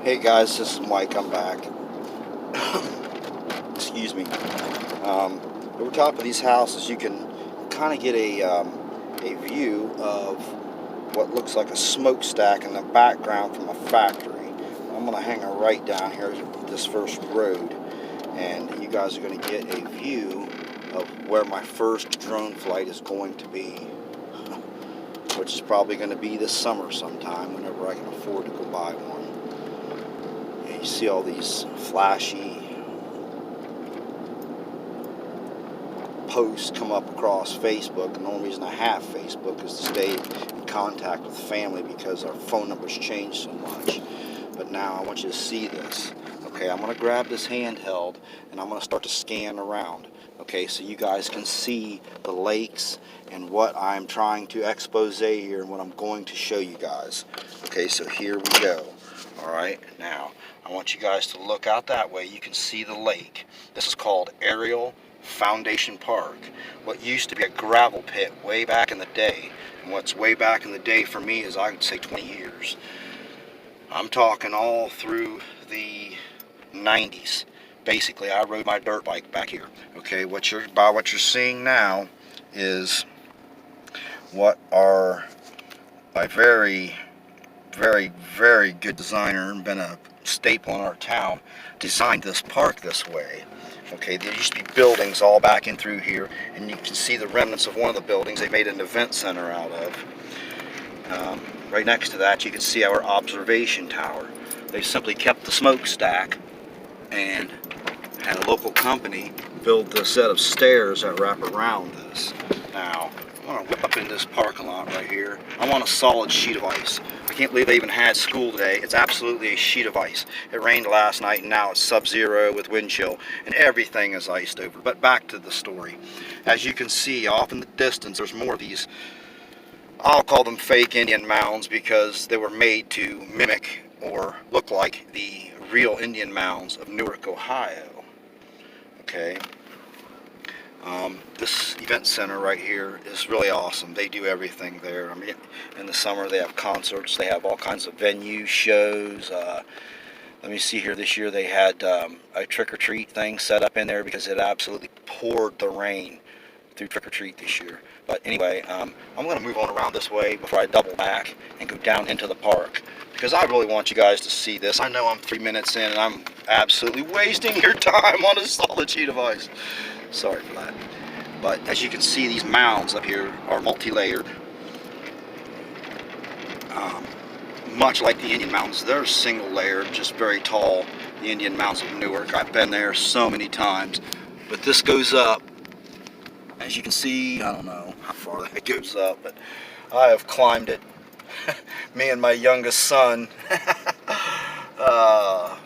Hey guys, this is Mike. I'm back. Excuse me. Over top of these houses, you can kind of get a view of what looks like a smokestack in the background from a factory. I'm going to hang a right down here at this first road, and you guys are going to get a view of where my first drone flight is going to be, which is probably going to be this summer sometime whenever I can afford to go buy one. And you see all these flashy posts come up across Facebook, and the only reason I have Facebook is to stay in contact with family because our phone numbers change so much. But now I want you to see this. Okay, I'm going to grab this handheld and I'm going to start to scan around. Okay, so you guys can see the lakes and what I'm trying to expose here and what I'm going to show you guys. Okay, so here we go. Alright, now I want you guys to look out that way. You can see the lake. This is called Ariel Foundation Park. What used to be a gravel pit way back in the day. And what's way back in the day for me is, I would say, 20 years. I'm talking all through the 90s. Basically, I rode my dirt bike back here. Okay, what you're seeing now is what are a very, very, very good designer and been a staple in our town designed this park this way. Okay, there used to be buildings all back in through here, and you can see the remnants of one of the buildings they made an event center out of. Right next to that, you can see our observation tower. They simply kept the smokestack and had a local company build the set of stairs that wrap around this. Now, I'm going to whip up in this parking lot right here. I'm on a solid sheet of ice. I can't believe they even had school today. It's absolutely a sheet of ice. It rained last night and now it's sub-zero with wind chill and everything is iced over. But back to the story. As you can see off in the distance, there's more of these, I'll call them fake Indian mounds, because they were made to mimic or look like the real Indian mounds of Newark, Ohio. Okay. This event center right here is really awesome. They do everything there. I mean, in the summer they have concerts, they have all kinds of venues, shows. Let me see here, this year they had a trick-or-treat thing set up in there because it absolutely poured the rain through trick-or-treat this year. But anyway, I'm going to move on around this way before I double back and go down into the park, because I really want you guys to see this. I know I'm 3 minutes in and I'm absolutely wasting your time on a solid sheet of ice. Sorry for that. But as you can see, these mounds up here are multi-layered. Much like the Indian mountains, they're single layered, just very tall. The Indian mountains of Newark, I've been there so many times. But this goes up. As you can see, I don't know how far that goes up, but I have climbed it. Me and my youngest son,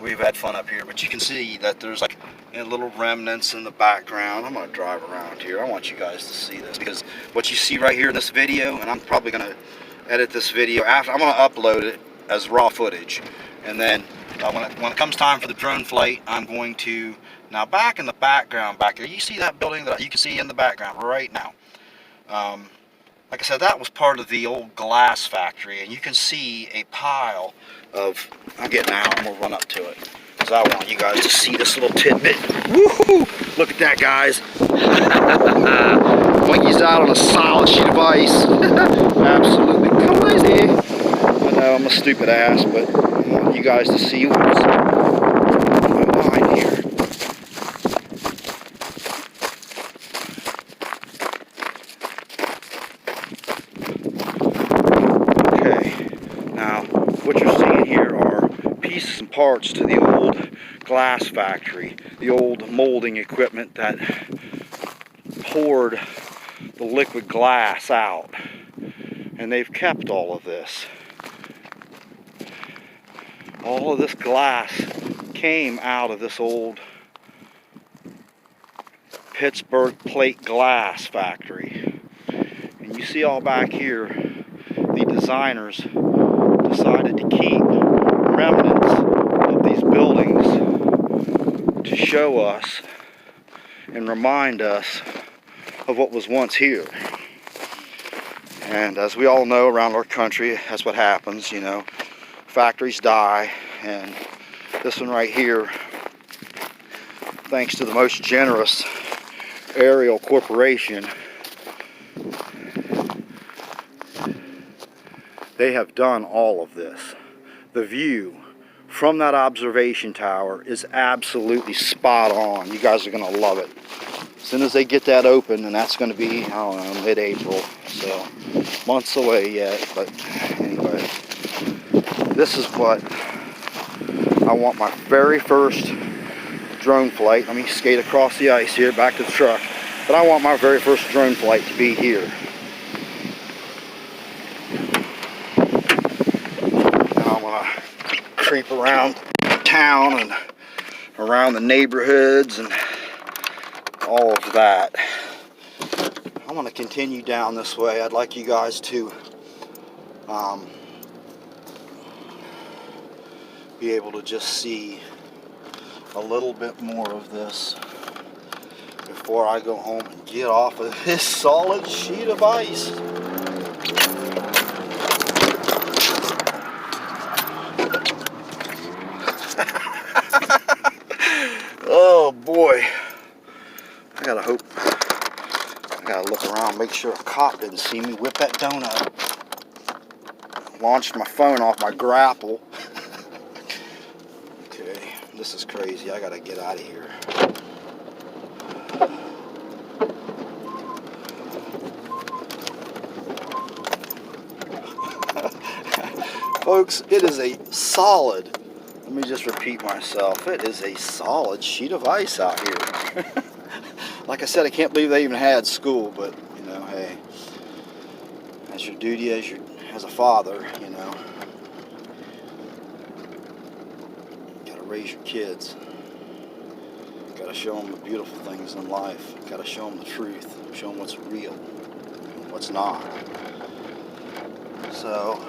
we've had fun up here. But you can see that there's like little remnants in the background. I'm going to drive around here. I want you guys to see this, because what you see right here in this video, and I'm probably going to edit this video after, I'm going to upload it as raw footage. And then when it comes time for the drone flight, I'm going to, now back in the background back here, you see that building that you can see in the background right now. Like I said, that was part of the old glass factory, and you can see a pile of, I'm getting out, I'm going to run up to it, because I want you guys to see this little tidbit. Woohoo! Look at that, guys. Mikey's out on a solid sheet of ice. Absolutely crazy. I know I'm a stupid ass, but I want you guys to see what's on my mind here. Now, what you're seeing here are pieces and parts to the old glass factory, the old molding equipment that poured the liquid glass out. And they've kept all of this. All of this glass came out of this old Pittsburgh plate glass factory. And you see all back here, the designers decided to keep remnants of these buildings to show us and remind us of what was once here. And as we all know, around our country, that's what happens, you know. Factories die, And this one right here, thanks to the most generous Ariel Corporation, they have done all of this. The view from that observation tower is absolutely spot on. You guys are going to love it. As soon as they get that open, and that's going to be, I don't know, mid-April, so months away yet. But anyway, this is what I want my very first drone flight. Let me skate across the ice here, back to the truck. But I want my very first drone flight to be here. Now I'm going to creep around town and around the neighborhoods and all of that. I'm going to continue down this way. I'd like you guys to be able to just see a little bit more of this before I go home and get off of this solid sheet of ice. Oh boy, I gotta look around, make sure a cop didn't see me whip that donut. Launched my phone off my grapple. Okay, this is crazy. I gotta get out of here. Folks, it is a solid, let me just repeat myself, it is a solid sheet of ice out here. Like I said, I can't believe they even had school, but, you know, hey, that's your duty as a father, you know. You gotta raise your kids. You gotta show them the beautiful things in life. You gotta show them the truth. Show them what's real and what's not. So,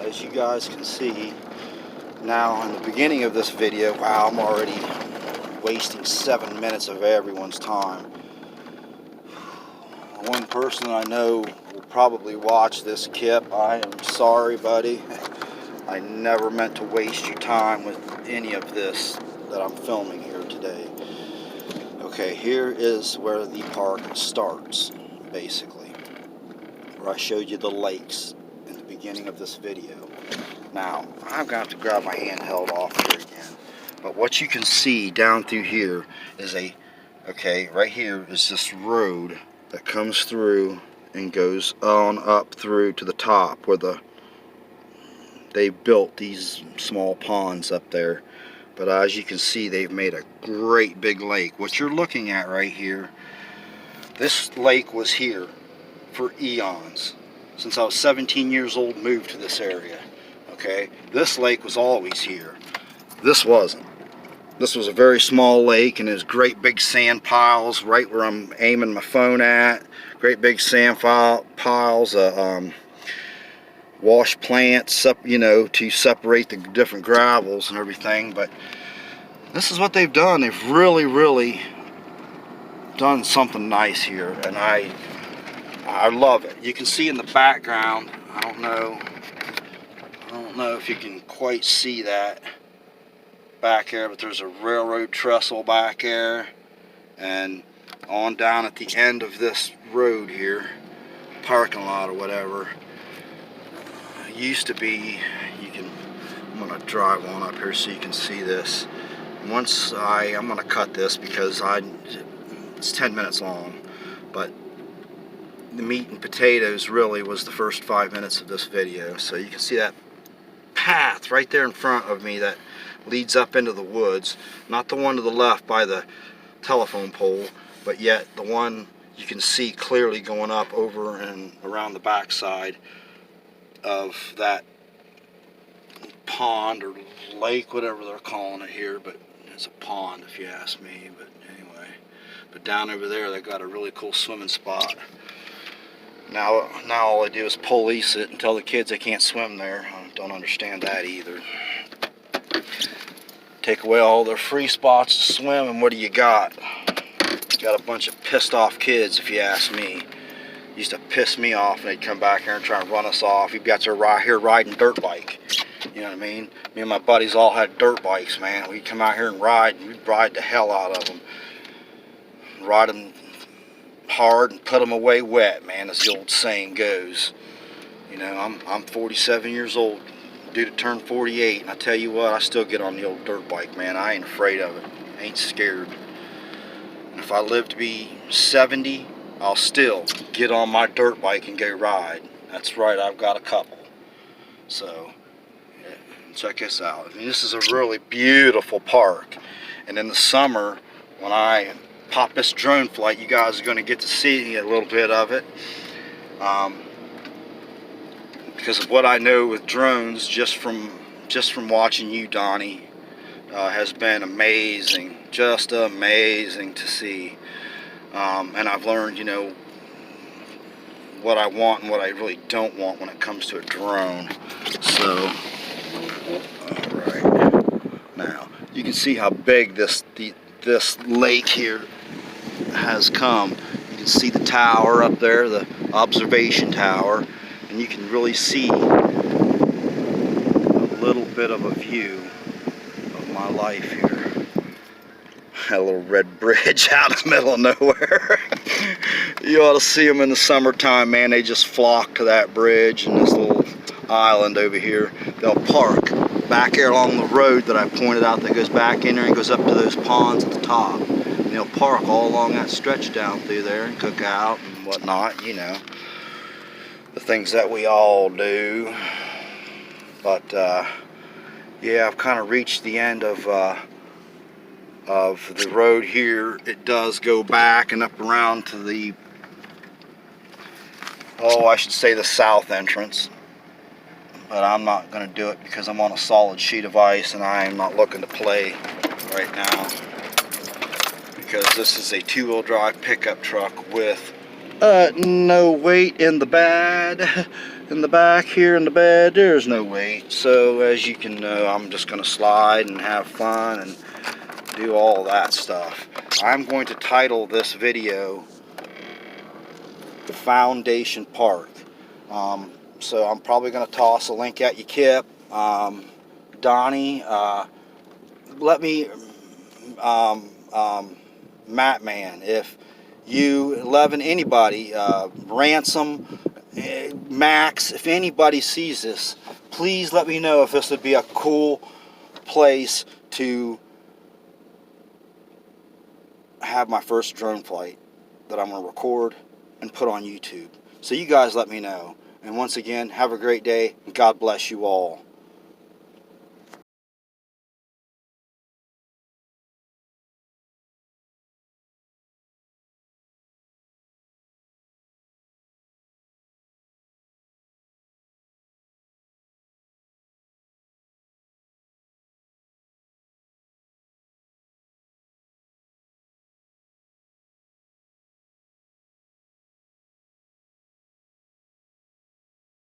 as you guys can see, now in the beginning of this video, wow, I'm already wasting 7 minutes of everyone's time. One person I know will probably watch this, Kip. I am sorry, buddy. I never meant to waste your time with any of this that I'm filming here today. Okay, here is where the park starts, basically, where I showed you the lakes in the beginning of this video. Now, I've got to grab my handheld off here again. But what you can see down through here is right here is this road that comes through and goes on up through to the top where they built these small ponds up there. But as you can see, they've made a great big lake. What you're looking at right here, this lake was here for eons. Since I was 17 years old, moved to this area. Okay, this lake was always here. This wasn't. This was a very small lake, and there's great big sand piles right where I'm aiming my phone at. Great big sand piles, wash plants, you know, to separate the different gravels and everything. But this is what they've done. They've really, really done something nice here, and I love it. You can see in the background, I don't know if you can quite see that back there, but there's a railroad trestle back there, and on down at the end of this road here, parking lot or whatever, used to be, I'm going to drive on up here so you can see this. Once I'm going to cut this because it's 10 minutes long, but the meat and potatoes really was the first 5 minutes of this video. So you can see that path right there in front of me that leads up into the woods, not the one to the left by the telephone pole, but yet the one you can see clearly going up over and around the backside of that pond or lake, whatever they're calling it here, but it's a pond if you ask me. But anyway, but down over there they got a really cool swimming spot. Now all they do is police it and tell the kids they can't swim there. I don't understand that either. Take away all their free spots to swim, and what do you got? You got a bunch of pissed off kids, if you ask me. Used to piss me off, and they'd come back here and try and run us off. You've got to right here riding dirt bike. You know what I mean? Me and my buddies all had dirt bikes, man. We'd come out here and we'd ride the hell out of them. Ride them hard and put them away wet, man, as the old saying goes. You know, I'm 47 years old, due to turn 48, and I tell you what, I still get on the old dirt bike, man. I ain't afraid of it. I ain't scared. And if I live to be 70, I'll still get on my dirt bike and go ride. That's right, I've got a couple. So, yeah, check this out. I mean, this is a really beautiful park. And in the summer, when I pop this drone flight, you guys are going to get to see a little bit of it. Because of what I know with drones, just from watching you, Donnie, has been amazing, just amazing to see. And I've learned, you know, what I want and what I really don't want when it comes to a drone. So, alright, now you can see how big this lake here has come. You can see the tower up there, the observation tower, and you can really see a little bit of a view of my life here. A little red bridge out in the middle of nowhere. You ought to see them in the summertime, man. They just flock to that bridge and this little island over here. They'll park back here along the road that I pointed out that goes back in there and goes up to those ponds at the top. And they'll park all along that stretch down through there and cook out and whatnot, you know. The things that we all do. But yeah, I've kind of reached the end of the road here. It does go back and up around to the, I should say the south entrance, but I'm not going to do it because I'm on a solid sheet of ice and I am not looking to play right now, because this is a two-wheel drive pickup truck with no weight in the bed. In the back here in the bed, there's no weight. So as you can know, I'm just going to slide and have fun and do all that stuff. I'm going to title this video The Foundation Park. So I'm probably going to toss a link at you, Kip. Donnie, let me, Matt Man, if you, 11, anybody, Ransom, Max, if anybody sees this, please let me know if this would be a cool place to have my first drone flight that I'm going to record and put on YouTube. So you guys let me know. And once again, have a great day. God bless you all.